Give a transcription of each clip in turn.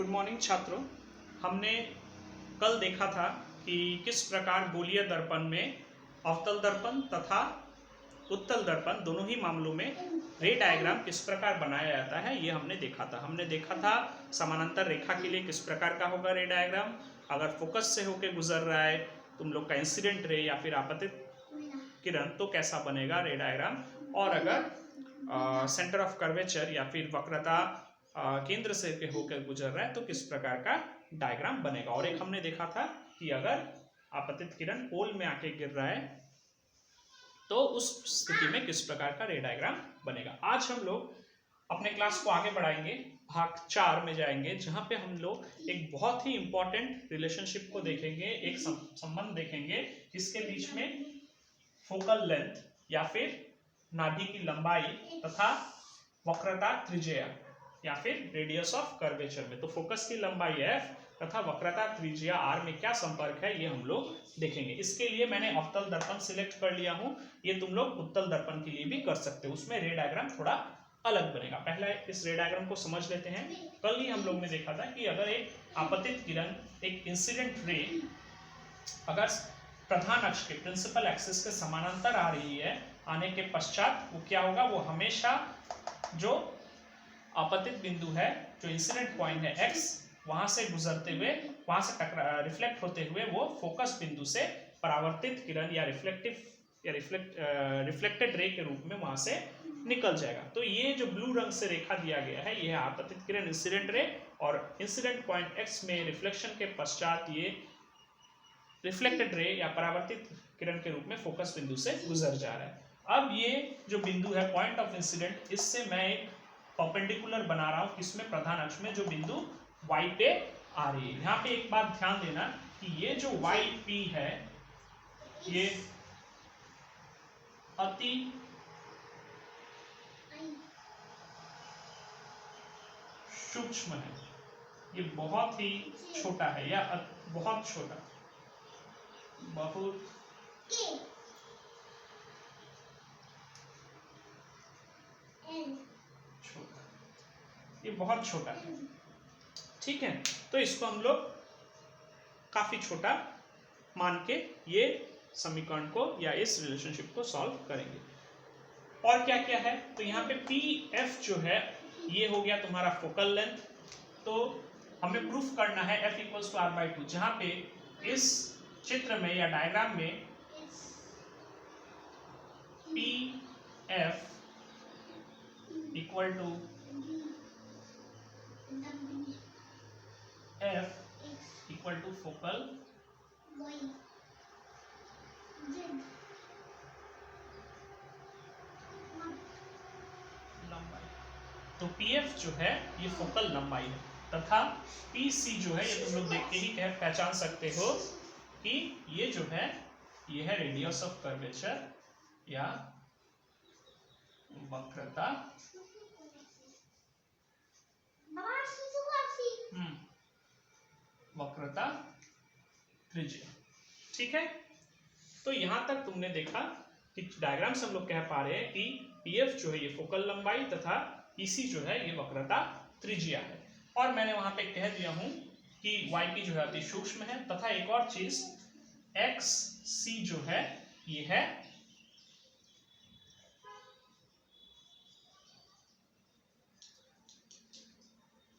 Good morning छात्रों। हमने कल देखा था कि किस प्रकार गोलीय दर्पण में अवतल दर्पण तथा उत्तल दर्पण दोनों ही मामलों में रे डायग्राम किस प्रकार बनाया जाता है, ये हमने देखा था। हमने देखा था समानांतर रेखा के लिए किस प्रकार का होगा रे डायग्राम, अगर फोकस से होकर गुजर रहा है तुम लोग का इंसिडेंट रे या फिर आपतित किरण तो कैसा बनेगा रे डायग्राम, और अगर सेंटर ऑफ कर्वेचर या फिर वक्रता केंद्र से होकर गुजर रहा है तो किस प्रकार का डायग्राम बनेगा। और एक हमने देखा था कि अगर आपतित किरण पोल में आके गिर रहा है तो उस स्थिति में किस प्रकार का रे डायग्राम बनेगा। आज हम लोग अपने क्लास को आगे बढ़ाएंगे, भाग 4 में जाएंगे, जहां पे हम लोग एक बहुत ही इंपॉर्टेंट रिलेशनशिप को देखेंगे, एक संबंध देखेंगे जिसके बीच में फोकल लेंथ या फिर नाभि की लंबाई तथा वक्रता त्रिज्या या फिर रेडियस ऑफ कर्वेचर में, तो फोकस की लंबाई f तथा वक्रता त्रिज्या r में क्या संपर्क है ये हम लोग देखेंगे। इसके लिए मैंने अवतल दर्पण सिलेक्ट कर लिया हूं, ये तुम लोग उत्तल दर्पण के लिए भी कर सकते हो, उसमें रे डायग्राम थोड़ा अलग बनेगा। पहले इस रे डायग्राम को समझ लेते हैं। कल ही हम लोग ने देखा था कि अगर एक आपतित किरण, एक इंसिडेंट रे अगर प्रधान अक्ष के प्रिंसिपल एक्सिस के समानांतर आ रही है, आने के पश्चात वो क्या होगा, वो हमेशा जो आपतित बिंदु है, जो इंसिडेंट पॉइंट है x, वहां से गुजरते हुए, वहां से रिफ्लेक्ट होते हुए वो फोकस बिंदु से परावर्तित किरण या रिफ्लेक्टेड रे के रूप में वहां से निकल जाएगा। तो ये जो ब्लू रंग से रेखा दिया गया है, यह है आपतित किरण इंसिडेंट रे, और इंसिडेंट पॉइंट x में रिफ्लेक्शन के पश्चात ये रिफ्लेक्टेड रे या परावर्तित किरण के रूप में फोकस बिंदु से गुजर जा रहा है। अब ये जो बिंदु है पॉइंट ऑफ इंसिडेंट, इससे मैं एक परपेंडिकुलर बना रहा हूं, किसमें, प्रधान अक्ष में, जो बिंदु y पे आ रही है। यहाँ पे एक बात ध्यान देना कि ये जो yp है ये अति सूक्ष्म है, ये बहुत ही छोटा है, या बहुत छोटा, बहुत छोटा, ये बहुत छोटा है, ठीक है। तो इसको हम लोग काफी छोटा मान के ये समीकरण को या इस रिलेशनशिप को सॉल्व करेंगे। और क्या क्या है, तो यहाँ पे PF जो है ये हो गया तुम्हारा फोकल लेंथ, तो हमें प्रूफ करना है F इक्वल्स टू r/2, जहां पे इस चित्र में या डायग्राम में PF equal to F equal to focal लंबाई, तो PF जो है ये फोकल लंबाई है, तथा PC जो है ये तुम लोग देख के ही पहचान सकते हो कि ये जो है ये है रेडियस ऑफ कर्वेचर या वक्रता वक्रता त्रिज्या, ठीक है। तो यहां तक तुमने देखा कि डायग्राम से हम लोग कह पा रहे हैं कि PF जो है ये फोकल लंबाई तथा PC जो है ये वक्रता त्रिज्या है। और मैंने वहां पे कह दिया हूं कि YP जो है अति सूक्ष्म है, तथा एक और चीज XC जो है ये है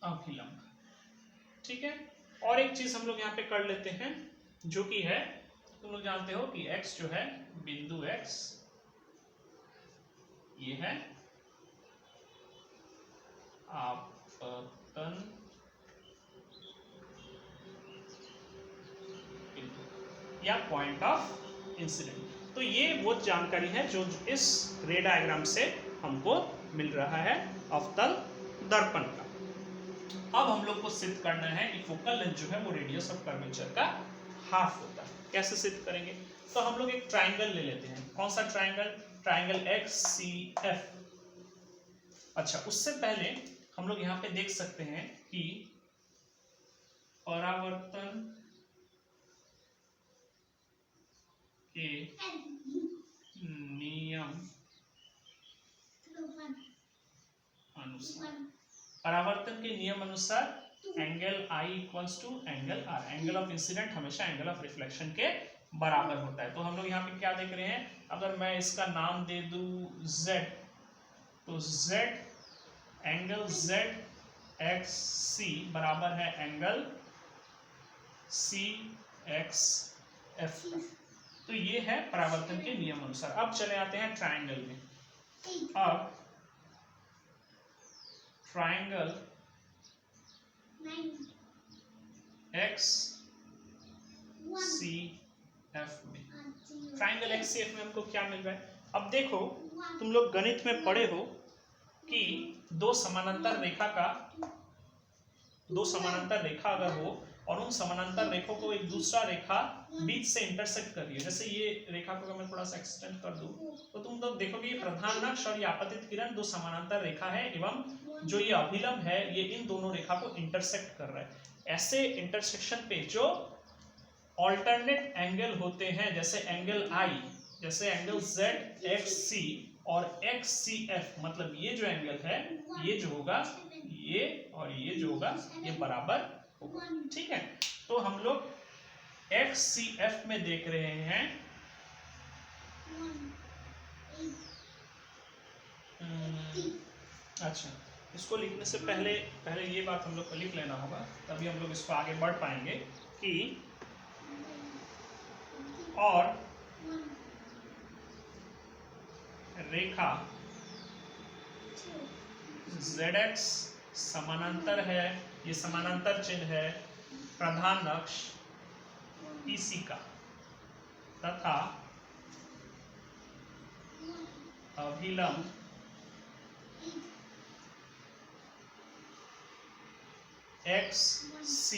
अभिलंब, ठीक है। और एक चीज हम लोग यहाँ पे कर लेते हैं, जो कि है, तुम लोग जानते हो कि x जो है बिंदु x ये है आपतन बिंदु या पॉइंट ऑफ इंसिडेंट। तो ये वो जानकारी है जो इस रे डायग्राम से हमको मिल रहा है अवतल दर्पण का। अब हम लोग को सिद्ध करना है कि फोकल लेंथ जो है वो रेडियस ऑफ कर्वेचर का हाफ होता है। कैसे सिद्ध करेंगे, तो हम लोग एक ट्राइंगल ले लेते हैं। कौन सा ट्राइंगल, ट्राइंगल XCF। अच्छा, उससे पहले हम लोग यहाँ पे देख सकते हैं कि परावर्तन के नियम अनुसार, परावर्तन के नियम अनुसार angle I equals to angle R. Angle of incidence हमेशा एंगल ऑफ रिफ्लेक्शन के बराबर होता है। तो हम लोग यहाँ पे क्या देख रहे हैं, अगर मैं इसका नाम दे दूं z, तो z एंगल z एक्स सी बराबर है एंगल सी एक्स एफ का। तो ये है परावर्तन के नियम अनुसार। अब चले आते हैं ट्रायंगल में। अब ट्रायंगल एक्स सी एफ में, ट्रायंगल एक्स सी एफ में हमको क्या मिल रहा है। अब देखो, तुम लोग गणित में पढ़े हो कि दो समानांतर रेखा अगर हो और उन समानांतर रेखों को एक दूसरा रेखा बीच से इंटरसेक्ट कर रही है, जैसे ये रेखा को मैं थोड़ा सा एक्सटेंड कर दूं, तो तुम लोग देखोगे ये प्रधान अक्ष और ये आपतित किरण दो समानांतर रेखा है, एवं जो ये अभिलंब है ये इन दोनों रेखा को इंटरसेक्ट कर रहा है। ऐसे इंटरसेक्शन पे जो ऑल्टरनेट एंगल होते हैं, जैसे एंगल आई, जैसे एंगल जेड एक्स सी और एक्स सी एफ, मतलब ये जो एंगल है ये जो होगा ये और ये जो होगा ये बराबर होगा। ठीक है, तो हम लोग एक्स सी एफ में देख रहे हैं अच्छा, इसको लिखने से पहले ये बात हम लोग को लिख लेना होगा, तभी हम लोग इसको आगे बढ़ पाएंगे कि और रेखा ZX समानांतर है, ये समानांतर चिन्ह है प्रधान अक्ष PC का, तथा अभिलंब XC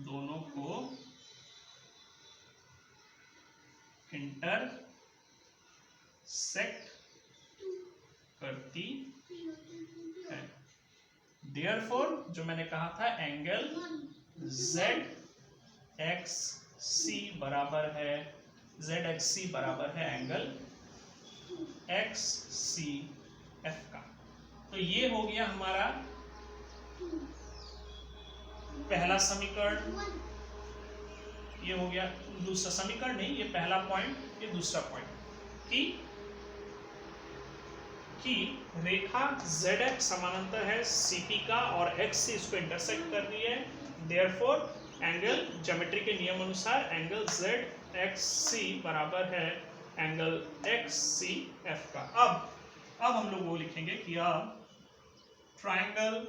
दोनों को इंटरसेक्ट करती है। देयरफॉर जो मैंने कहा था एंगल ZXC बराबर है एंगल XCF का। तो ये हो गया हमारा पहला समीकरण, ये हो गया दूसरा समीकरण, नहीं ये पहला पॉइंट, ये दूसरा पॉइंट कि रेखा ZX समानांतर है CP का और XC इसको इंटरसेक्ट कर रही है। देयरफॉर एंगल ज्योमेट्री के नियम अनुसार एंगल ZXC बराबर है एंगल XCF का। अब हम लोग वो लिखेंगे कि अब ट्रायंगल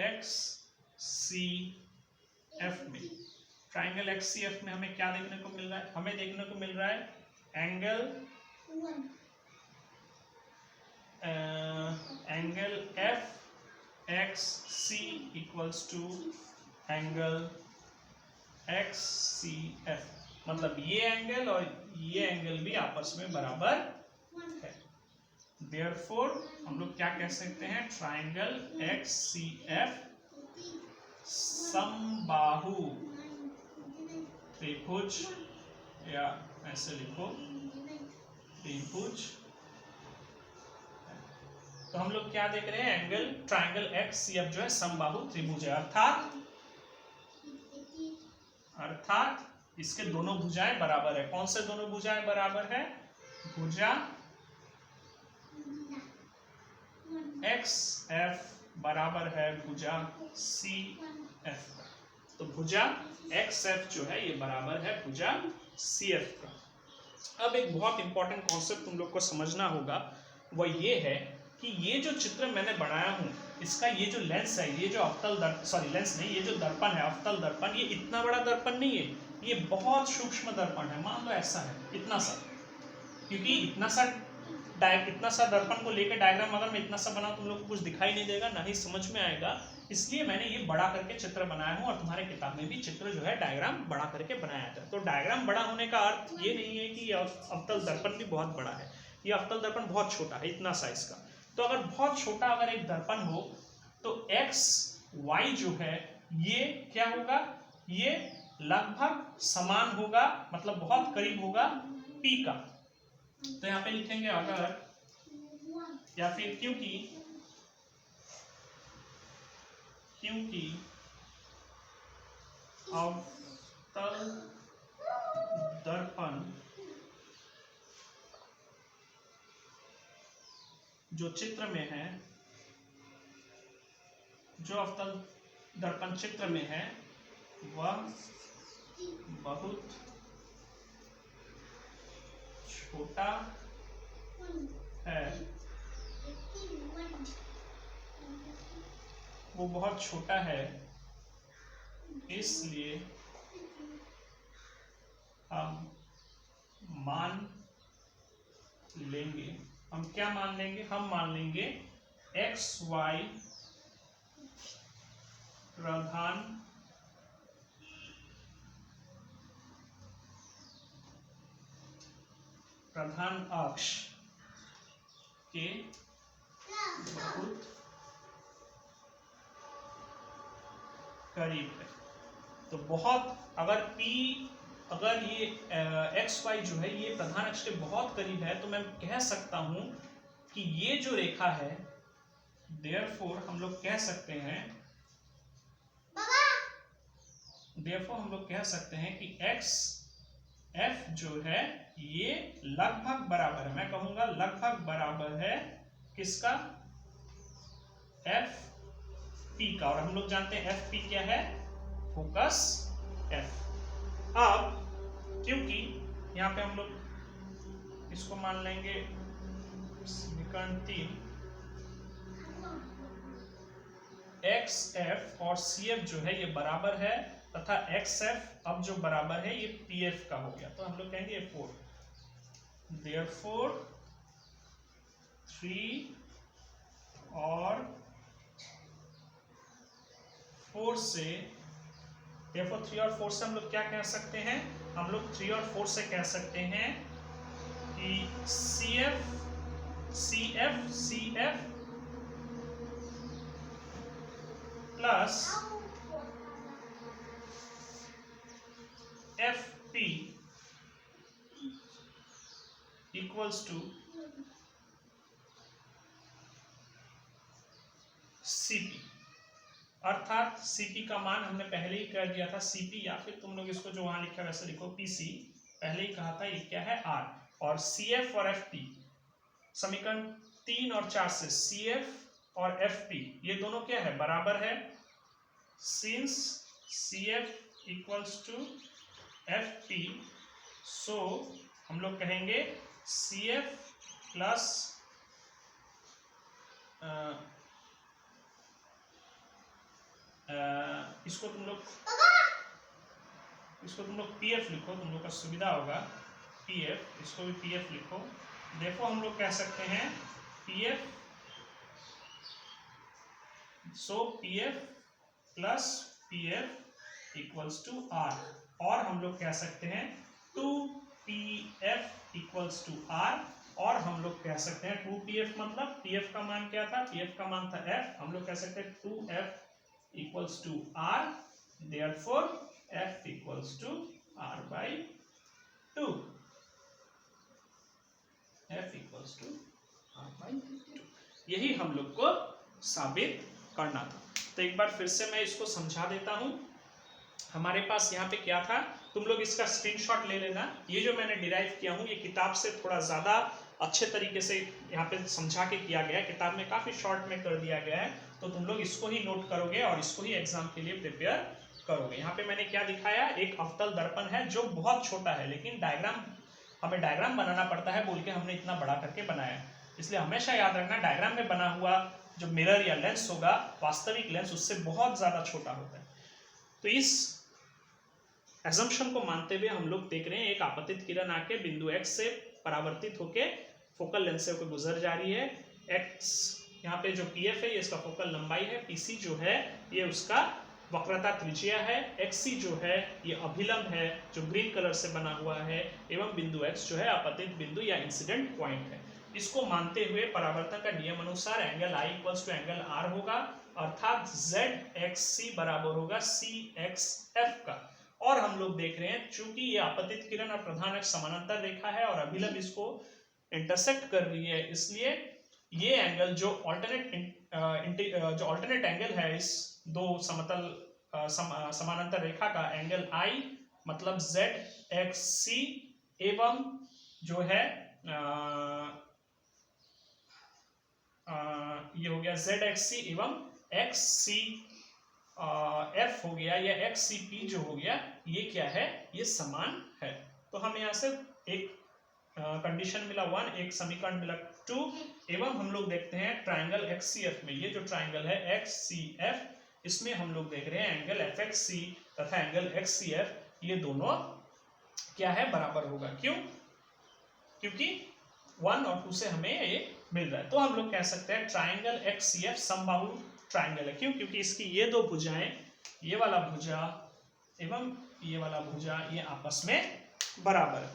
XCF में, ट्रायंगल XCF में हमें क्या देखने को मिल रहा है, हमें देखने को मिल रहा है angle FXC equals to angle XCF, मतलब ये एंगल और ये एंगल भी आपस में बराबर है। देयरफॉर हम लोग क्या कह सकते हैं, ट्रायंगल XCF समबाहु त्रिभुज, या ऐसे लिखो त्रिभुज। तो हम लोग क्या देख रहे हैं, एंगल ट्रायंगल XCF जो है समबाहु त्रिभुज है, अर्थात इसके दोनों भुजाएं बराबर है। कौन से दोनों भुजाएं बराबर है, भुजा XF बराबर है भुजा CF का। तो भुजा XF जो है ये बराबर है भुजा CF का। अब एक बहुत इंपॉर्टेंट कॉन्सेप्ट तुम लोग को समझना होगा, वो ये है कि ये जो चित्र मैंने बनाया हूँ इसका ये जो लेंस है, ये जो ये जो दर्पण है अवतल दर्पण, ये इतना बड़ा दर्पण नहीं है, ये बहुत सूक्ष्म दर्पण है। मान लो ऐसा है, इतना सा, क्योंकि इतना सा दर्पण को लेकर डायग्राम अगर मैं इतना सा बनाऊं तुम लोग को कुछ दिखाई नहीं देगा, ना ही समझ में आएगा, इसलिए मैंने ये बड़ा करके चित्र बनाया हूँ। और तुम्हारे किताब में भी चित्र जो है डायग्राम बड़ा करके बनाया जाता है। तो डायग्राम बड़ा होने का अर्थ ये नहीं है कि अवतल दर्पण भी बहुत बड़ा है, ये अवतल दर्पण बहुत छोटा है, इतना साइज का। तो अगर बहुत छोटा अगर एक दर्पण हो तो एक्स वाई जो है ये क्या होगा, ये लगभग समान होगा, मतलब बहुत करीब होगा P का। तो यहाँ पे लिखेंगे अगर या फिर क्योंकि अवतल दर्पण जो चित्र में है, जो अवतल दर्पण चित्र में है वह बहुत छोटा है, वो बहुत छोटा है, इसलिए हम मान लेंगे, हम क्या मान लेंगे, हम मान लेंगे XY प्रधान अक्ष के बहुत करीब है। तो बहुत, अगर ये XY जो है ये प्रधान अक्ष के बहुत करीब है तो मैं कह सकता हूं कि ये जो रेखा है, देयरफॉर हम लोग कह सकते हैं कि XF जो है ये लगभग बराबर है, मैं कहूंगा लगभग बराबर है किसका, FP का। और हम लोग जानते हैं FP क्या है, फोकस F। अब क्योंकि यहाँ पे हम लोग इसको मान लेंगे समीकरण 3, XF और CF जो है ये बराबर है तथा XF अब जो बराबर है ये PF का हो गया, तो हम लोग कहेंगे 4, therefore 3 और 4 से, therefore 3 और 4 से हम लोग क्या कह सकते हैं, हम लोग 3 और 4 से कह सकते हैं कि CF plus FP equals to CP। अर्थात CP का मान हमने पहले ही कर दिया था, CP या फिर तुम लोग इसको जो वहां लिखा वैसे लिखो PC, पहले ही कहा था ये क्या है R। और CF और FP समीकरण 3 और 4 से CF और FP ये दोनों क्या है, बराबर है। Since CF equals to FP, so हम लोग कहेंगे CF प्लस इसको तुम लोग PF लिखो, तुम लोग का सुविधा होगा, PF, इसको भी PF लिखो। देखो हम लोग कह सकते हैं PF, so PF plus PF equals to R, और हम लोग कह सकते हैं 2PF इक्वल्स टू R, और हम लोग कह सकते हैं 2PF मतलब PF का मान क्या था, PF का मान था F, हम लोग कह सकते हैं 2F equals to R, therefore F equals to R by 2, F equals to R by 2, यही हम लोग को साबित करना था। तो एक बार फिर से मैं इसको समझा देता हूं। हमारे पास यहाँ पे क्या था, तुम लोग इसका स्क्रीनशॉट ले लेना। ये जो मैंने डिराइव किया हूँ ये किताब से थोड़ा ज़्यादा अच्छे तरीके से यहाँ पे समझा के किया गया है, किताब में काफ़ी शॉर्ट में कर दिया गया है, तो तुम लोग इसको ही नोट करोगे और इसको ही एग्जाम के लिए प्रिपेयर करोगे। यहाँ पे मैंने क्या दिखाया, एक अवतल दर्पण है जो बहुत छोटा है, लेकिन हमें डायग्राम बनाना पड़ता है बोल के हमने इतना बड़ा करके बनाया, इसलिए हमेशा याद रखना डायग्राम में बना हुआ जो मिरर या लेंस होगा, वास्तविक लेंस उससे बहुत ज़्यादा छोटा होता है। तो इस एजम्पशन को मानते हुए हम लोग देख रहे हैं एक आपतित किरण आके बिंदु X से परावर्तित होके फोकल लेंस से होकर गुजर जा रही है। X यहाँ पे जो PF है ये इसका फोकल लंबाई है, PC जो है ये उसका वक्रता त्रिज्या है, XC जो है ये अभिलंब है जो ग्रीन कलर से बना हुआ है, एवं बिंदु X जो है आपतित बिंदु या इंसिडेंट पॉइंट है। इसको मानते हुए परावर्तन का नियम अनुसार angle I equals to angle R होगा, अर्थात ZXC बराबर होगा CXF का। और हम लोग देख रहे हैं चूंकि ये आपतित किरण और प्रधान अक्ष समानांतर रेखा है और अभिलंब इसको इंटरसेक्ट कर रही है, इसलिए ये एंगल जो ऑल्टरनेट एंगल है इस दो समतल समानांतर रेखा का एंगल आई मतलब ZXC एवं जो है ये हो गया ZXC एवं XCF हो गया या XCP जो हो गया, ये क्या है, ये समान है। तो हम यहाँ से एक कंडीशन मिला 1, एक समीकरण मिला 2 एवं हम लोग देखते हैं ट्राइंगल XCF में, ये जो ट्राइंगल है XCF, इसमें हम लोग देख रहे हैं एंगल FXC तथा एंगल XCF ये दोनों क्या है, बराबर होगा। क्यों? क्योंकि 1 और 2 से हमें ये मिल रहा है। तो हम लोग कह सकते हैं ट्राइंगल XCF समबाहु ट्राइंगल है। क्यों? क्योंकि इसकी ये दो भुजाएं, ये वाला भुजा एवं ये वाला भुजा, ये आपस में बराबर है।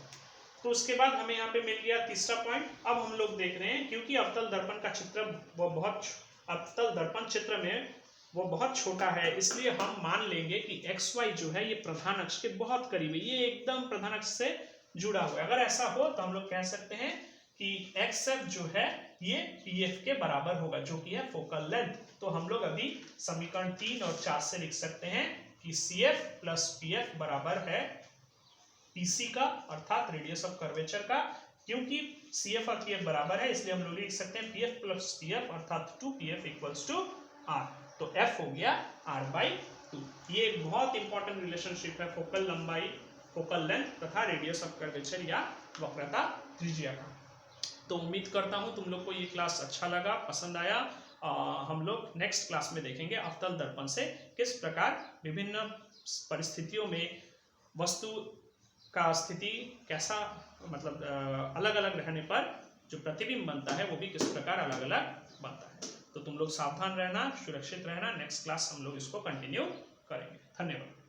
तो उसके बाद हमें यहाँ पे मिल गया तीसरा पॉइंट। अब हम लोग देख रहे हैं क्योंकि अवतल दर्पण का चित्र अवतल दर्पण चित्र में वो बहुत छोटा है, इसलिए हम मान लेंगे कि XY जो है ये प्रधान अक्ष के बहुत करीब है, ये एकदम प्रधान अक्ष से जुड़ा हुआ है। अगर ऐसा हो तो हम लोग कह सकते हैं कि XF जो है ये PF के बराबर होगा, जो कि है फोकल लेंथ। तो हम लोग अभी समीकरण 3 और 4 से लिख सकते हैं कि CF प्लस PF बराबर है PC का, अर्थात रेडियस ऑफ कर्वेचर का। क्योंकि CF और PF बराबर है इसलिए हम लोग लिख सकते हैं PF प्लस PF अर्थात 2PF इक्वल्स टू R। तो F हो गया R/2। ये एक बहुत इंपॉर्टेंट रिलेशनशिप है फोकल लंबाई, फोकल लेंथ तथा रेडियस ऑफ कर्वेचर या वक्रता त्रिज्या का। तो उम्मीद करता हूँ तुम लोग को ये क्लास अच्छा लगा, पसंद आया। हम लोग नेक्स्ट क्लास में देखेंगे अवतल दर्पण से किस प्रकार विभिन्न परिस्थितियों में वस्तु का स्थिति कैसा, मतलब अलग अलग रहने पर जो प्रतिबिंब बनता है वो भी किस प्रकार अलग अलग बनता है। तो तुम लोग सावधान रहना, सुरक्षित रहना। नेक्स्ट क्लास हम लोग इसको कंटिन्यू करेंगे। धन्यवाद।